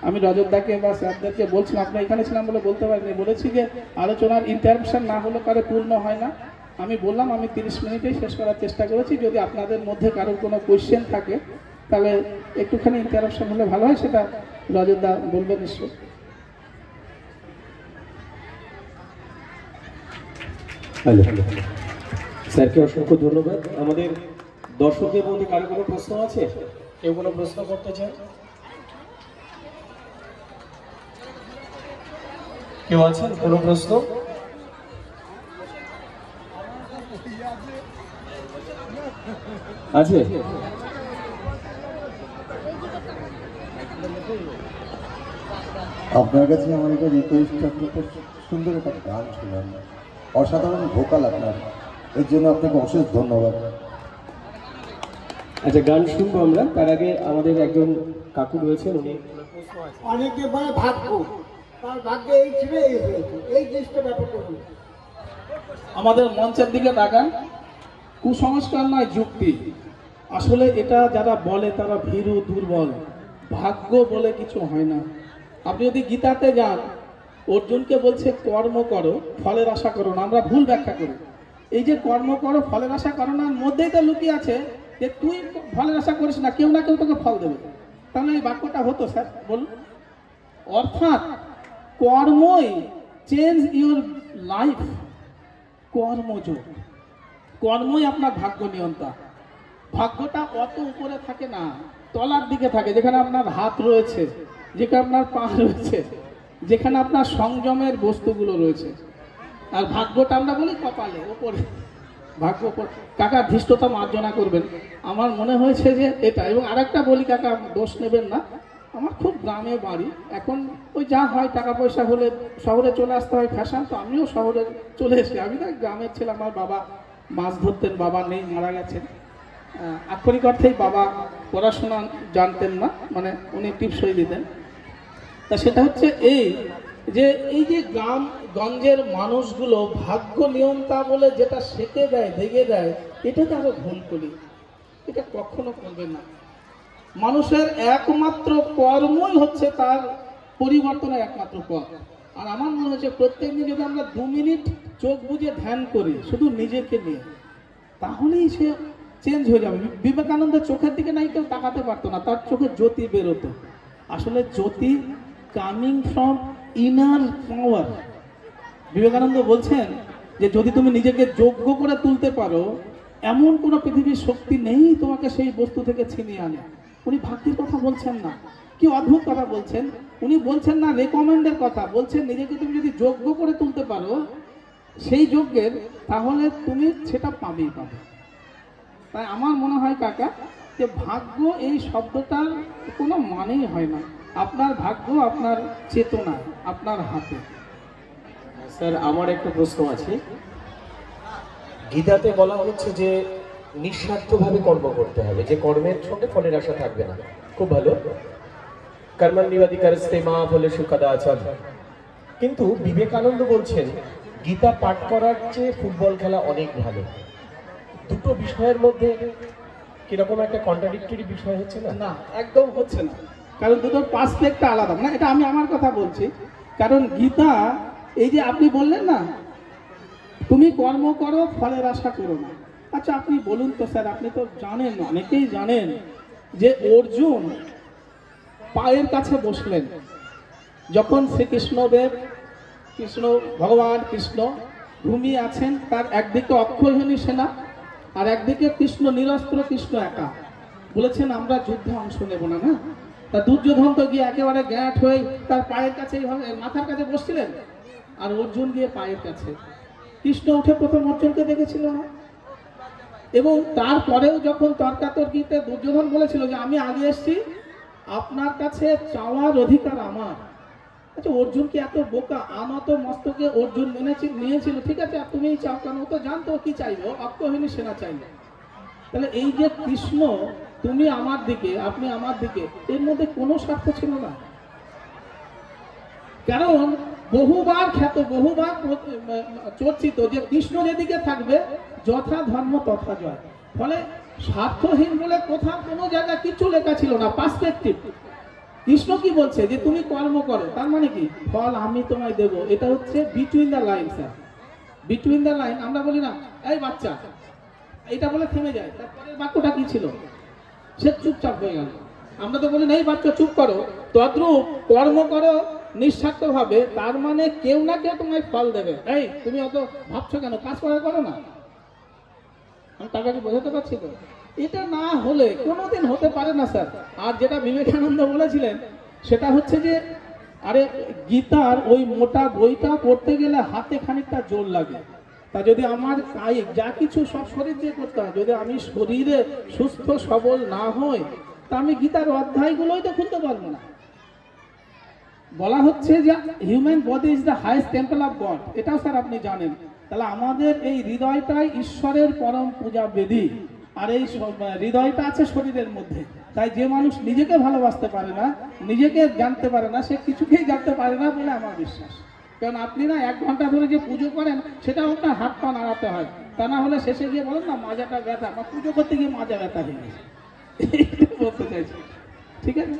আমি রজতদাকে বা স্যারদেরকে বলছিলাম, আপনার এখানে ছিলাম বলে বলতে পারিনি, বলেছি যে আলোচনার ইন্টারাপশন না হলে কারো পূর্ণ হয় না। আমি বললাম আমি 30 মিনিটেই শেষ করার চেষ্টা করেছি। যদি আপনাদের মধ্যে কারোর কোনো কোয়েশ্চেন থাকে তাহলে একটুখানি ইন্টারাপশন হলে ভালো হয়, সেটা রজতদা বলবে নিশ্চয়। হ্যালো, স্যারকে অসংখ্য ধন্যবাদ। আমাদের দর্শকদের মধ্যে কারো কোনো প্রশ্ন আছে? কেউ কোনো প্রশ্ন করতে চান? কেউ আছেন কোনো প্রশ্ন? আছে? আপনার কাছে আমার একটা রিকোয়েস্ট, আপনি খুব সুন্দর একটা গান শোনান, অসাধারণ ভোকাল আপনার, এর জন্য আপনাকে অশেষ ধন্যবাদ। আচ্ছা, গান শুনবো আমরা। তার আগে আমাদের একজন কাকু রয়েছেন, উনি অনেকে বলে ভাগ্য, তার ভাগ্যে এই ছিল, এই হয়েছে, এই জিনিসটা ব্যাপার করুন। আমাদের মঞ্চের দিকে তাকান। কুসংস্কার নয়, যুক্তি। আসলে এটা যারা বলে তারা ভীরু, দুর্বল। ভাগ্য বলে কিছু হয় না। আপনি যদি গীতাতে যান, অর্জুনকে বলছে কর্ম করো, ফলের আশা করো না। আমরা ভুল ব্যাখ্যা করি। এই যে কর্ম করো, ফলের আশা করো না, মধ্যেই তো লুকিয়ে আছে যে তুই ফলের আশা করিস না, কেউ না কেউ তোকে ফল দেবে। তাহলে এই বাক্যটা হতো স্যার, বলুন। অর্থাৎ কর্মই চেঞ্জ ইউর লাইফ। কর্মযোগ, কর্মই আপনার ভাগ্য নিয়ন্ত্রণ। ভাগ্যটা অত উপরে থাকে না, তলার দিকে থাকে, যেখানে আপনার হাত রয়েছে, যেখানে আপনার পা রয়েছে, যেখানে আপনার সংযমের বস্তুগুলো রয়েছে। আর ভাগ্যটা আমরা বলি কপালে, ওপরে। ভাগ্য কাকা ধৃষ্টতা মার্জনা করবেন, আমার মনে হয়েছে যে এটা। এবং আরেকটা বলি কাকা, দোষ নেবেন না, আমার খুব গ্রামে বাড়ি। এখন ওই যা হয়, টাকা পয়সা হলে শহরে চলে আসতে হয়, ফ্যাশন, তো আমিও শহরে চলে এসেছি। আমি না গ্রামের ছেলে, আমার বাবা মাছ ধরতেন, বাবা নেই, মারা গেছেন। আক্ষরিক অর্থেই বাবা পড়াশোনা জানতেন না, মানে উনি টিপসই দিতেন। তা সেটা হচ্ছে এই যে এই যে গ্রামগঞ্জের মানুষগুলো ভাগ্য নিয়ন্তা বলে যেটা শেখে দেয় দেখে দেয়, এটাকে আমরা ভুল করি। এটা কখনো করবে না। মানুষের একমাত্র কর্মই হচ্ছে তার পরিবর্তনের একমাত্র পথ। আর আমার মনে হচ্ছে প্রত্যেকদিন যদি আমরা 2 মিনিট চোখ বুজে ধ্যান করি শুধু নিজেকে নিয়ে, তাহলেই সে চেঞ্জ হয়ে যাবে। বিবেকানন্দের চোখের দিকে নাই কেউ তাকাতে পারতো না, তার চোখে জ্যোতি বেরোতো। আসলে জ্যোতি কামিং ফ্রম ইনার পাওয়ার। বিবেকানন্দ বলছেন যে যদি তুমি নিজেকে যোগ্য করে তুলতে পারো, এমন কোনো পৃথিবীর শক্তি নেই তোমাকে সেই বস্তু থেকে ছিনিয়ে আনে। উনি ভাক্তির কথা বলছেন না, কি অদ্ভুত কথা বলছেন। উনি বলছেন না রেকমেন্ডের কথা, বলছেন নিজেকে তুমি যদি যোগ্য করে তুলতে পারো সেই যোগ্যের, তাহলে তুমি সেটা পাবেই পাবে। তাই আমার মনে হয় কাকা যে ভাগ্য এই শব্দটার কোনো মানেই হয় না। আপনার ভাগ্য আপনার চেতনা, আপনার হাতে। স্যার আমার একটা প্রশ্ন আছে। গীতাতে বলা হচ্ছে যে নিঃস্বার্থভাবে কর্ম করতে হবে, যে কর্মের সঙ্গে ফলের আশা থাকবে না। খুব ভালো, কর্মান্নিবাদিকারস্তে মা ফলে সুখদাচন। কিন্তু বিবেকানন্দ বলছেন গীতা পাঠ করার চেয়ে ফুটবল খেলা অনেক ভালো। দুটো বিষয়ের মধ্যে কিরকম একটা কন্ট্রাডিক্টরি বিষয় হচ্ছে না? না, একদম হচ্ছে না, কারণ দুটোর পার্সপেক্টটা আলাদা। না, এটা আমি আমার কথা বলছি। কারণ গীতা, এই যে আপনি বললেন না তুমি কর্ম করো ফলের আশা করো না। আচ্ছা আপনি বলুন তো স্যার, আপনি তো জানেন, অনেকেই জানেন যে অর্জুন পায়ের কাছে বসলেন যখন শ্রীকৃষ্ণদেব, ভগবান কৃষ্ণ ঘুমিয়ে আছেন। তার একদিকে অক্ষয়হিনী সেনা আর একদিকে কৃষ্ণ নিরস্ত্র, কৃষ্ণ একা। বলেছেন আমরা যুদ্ধে অংশ নেব না। না, তা দুর্যোধন তো গিয়ে একেবারে গ্যাট হয়ে তার পায়ের কাছে এইভাবে মাথার কাছে বসছিলেন, আর অর্জুন গিয়ে পায়ের কাছে। কৃষ্ণ উঠে প্রথম অর্জুনকে দেখেছিল না, এবং তারপরেও যখন তর্কাতর্কিতে দুর্যোধন বলেছিল যে আমি আগে এসছি, আপনার কাছে চাওয়ার অধিকার আমার। আচ্ছা অর্জুন কি এত বোকা? আনত মস্তকে অর্জুন নিয়েছিল, ঠিক আছে তুমি চাও কেন? ও তো জানতো কি চাইবো, অক্ষয়হিনী সেনা চাইবে। তাহলে এই যে কৃষ্ণ তুমি আমার দিকে, আপনি আমার দিকে, এর মধ্যে কোনো স্বার্থ ছিল না। কারণ বহুবার খ্যাত, বহুবার চর্চিত যে কৃষ্ণ যেদিকে থাকবে যথা ধর্ম তথা জয়। ফলে স্বার্থহীন বলে কোথাও কোনো জায়গায় কিছু লেখা ছিল না। পার্সপেক্টিভ। কৃষ্ণ কি বলছে যে তুমি কর্ম করো, তার মানে কি ফল আমি তোমায় দেব। এটা হচ্ছে between the line sir, between the line. আমরা বলি না এই বাচ্চা, এটা বলে থেমে যায়, তারপরে বাক্যটা কি ছিল? সে চুপচাপ হয়ে গেল। আমরা তো বলি না এই বাচ্চা চুপ করো। তদ্রূপ কর্ম করো নিঃস্বার্থ ভাবে, তার মানে কেউ না কেউ তোমায় ফল দেবে। এই তুমি অত ভাবছো কেন? কাজ করা করো না। আমি টাকাটি বোঝাতে পারছি তো? এটা না হলে কোনোদিন হতে পারে না স্যার। আর যেটা বিবেকানন্দ বলেছিলেন সেটা হচ্ছে যে আরে গীতার ওই মোটা বইটা পড়তে গেলে হাতে খানিকটা জোর লাগে। তা যদি আমার কায়িক যা কিছু সব শরীর দিয়ে করতে হয়, যদি আমি শরীরে সুস্থ সবল না হই, তা আমি গীতার অধ্যায়গুলোই তো খুলতে পারবো না। বলা হচ্ছে যে human body is the highest temple of god, এটাও স্যার আপনি জানেন। তাহলে আমাদের এই হৃদয়টাই ঈশ্বরের পরম পূজা বেদী, আর এই হৃদয়টা আছে শরীরের মধ্যে। তাই যে মানুষ নিজেকে ভালোবাসতে পারে না, নিজেকে জানতে পারে না, সে কিছুকেই জানতে পারে না বলে আমার বিশ্বাস। কারণ আপনি না 1 ঘন্টা ধরে যে পুজো করেন সেটাও আপনার হাত পা নাড়াতে হয়, তা না হলে শেষে গিয়ে বলেন না মাজাটা ব্যথা, বা পুজো করতে গিয়ে মাজা ব্যথা হয়ে গেছে। বলতে চাইছি, ঠিক আছে?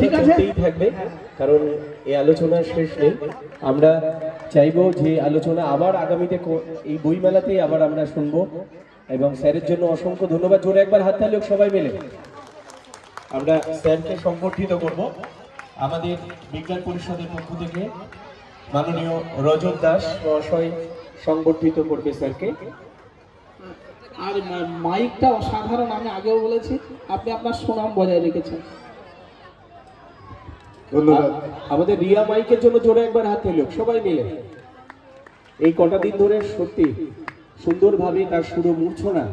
ঠিক আছে, থাকবে, কারণ এই আলোচনার শেষ নেই। আমরা চাইবো যে আলোচনা আবার আগামীতে এই বইমেলাতেই আবার আমরা শুনবো। এবং স্যারের জন্য অসংখ্য ধন্যবাদ। জোরে একবার হাততালি হোক সবাই মিলে। আমরা স্যারকে সংবর্ধিত করব। আমাদের বিজ্ঞান পরিষদের পক্ষ থেকে মাননীয় রজত দাস মহাশয় সংবর্ধিত করবে স্যারকে। আর মাইকটা অসাধারণ, আমি আগেও বলেছি, আপনি আপনার সুনাম বজায় রেখেছেন। ধন্যবাদ। আমাদের রিয়া মাইকের জন্য জোরে একবার হাত তালি হোক সবাই মিলে। এই কটা দিন ধরে সত্যি সুন্দরভাবে তার সুর মূর্ছনা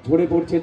ঝরে পড়ছে।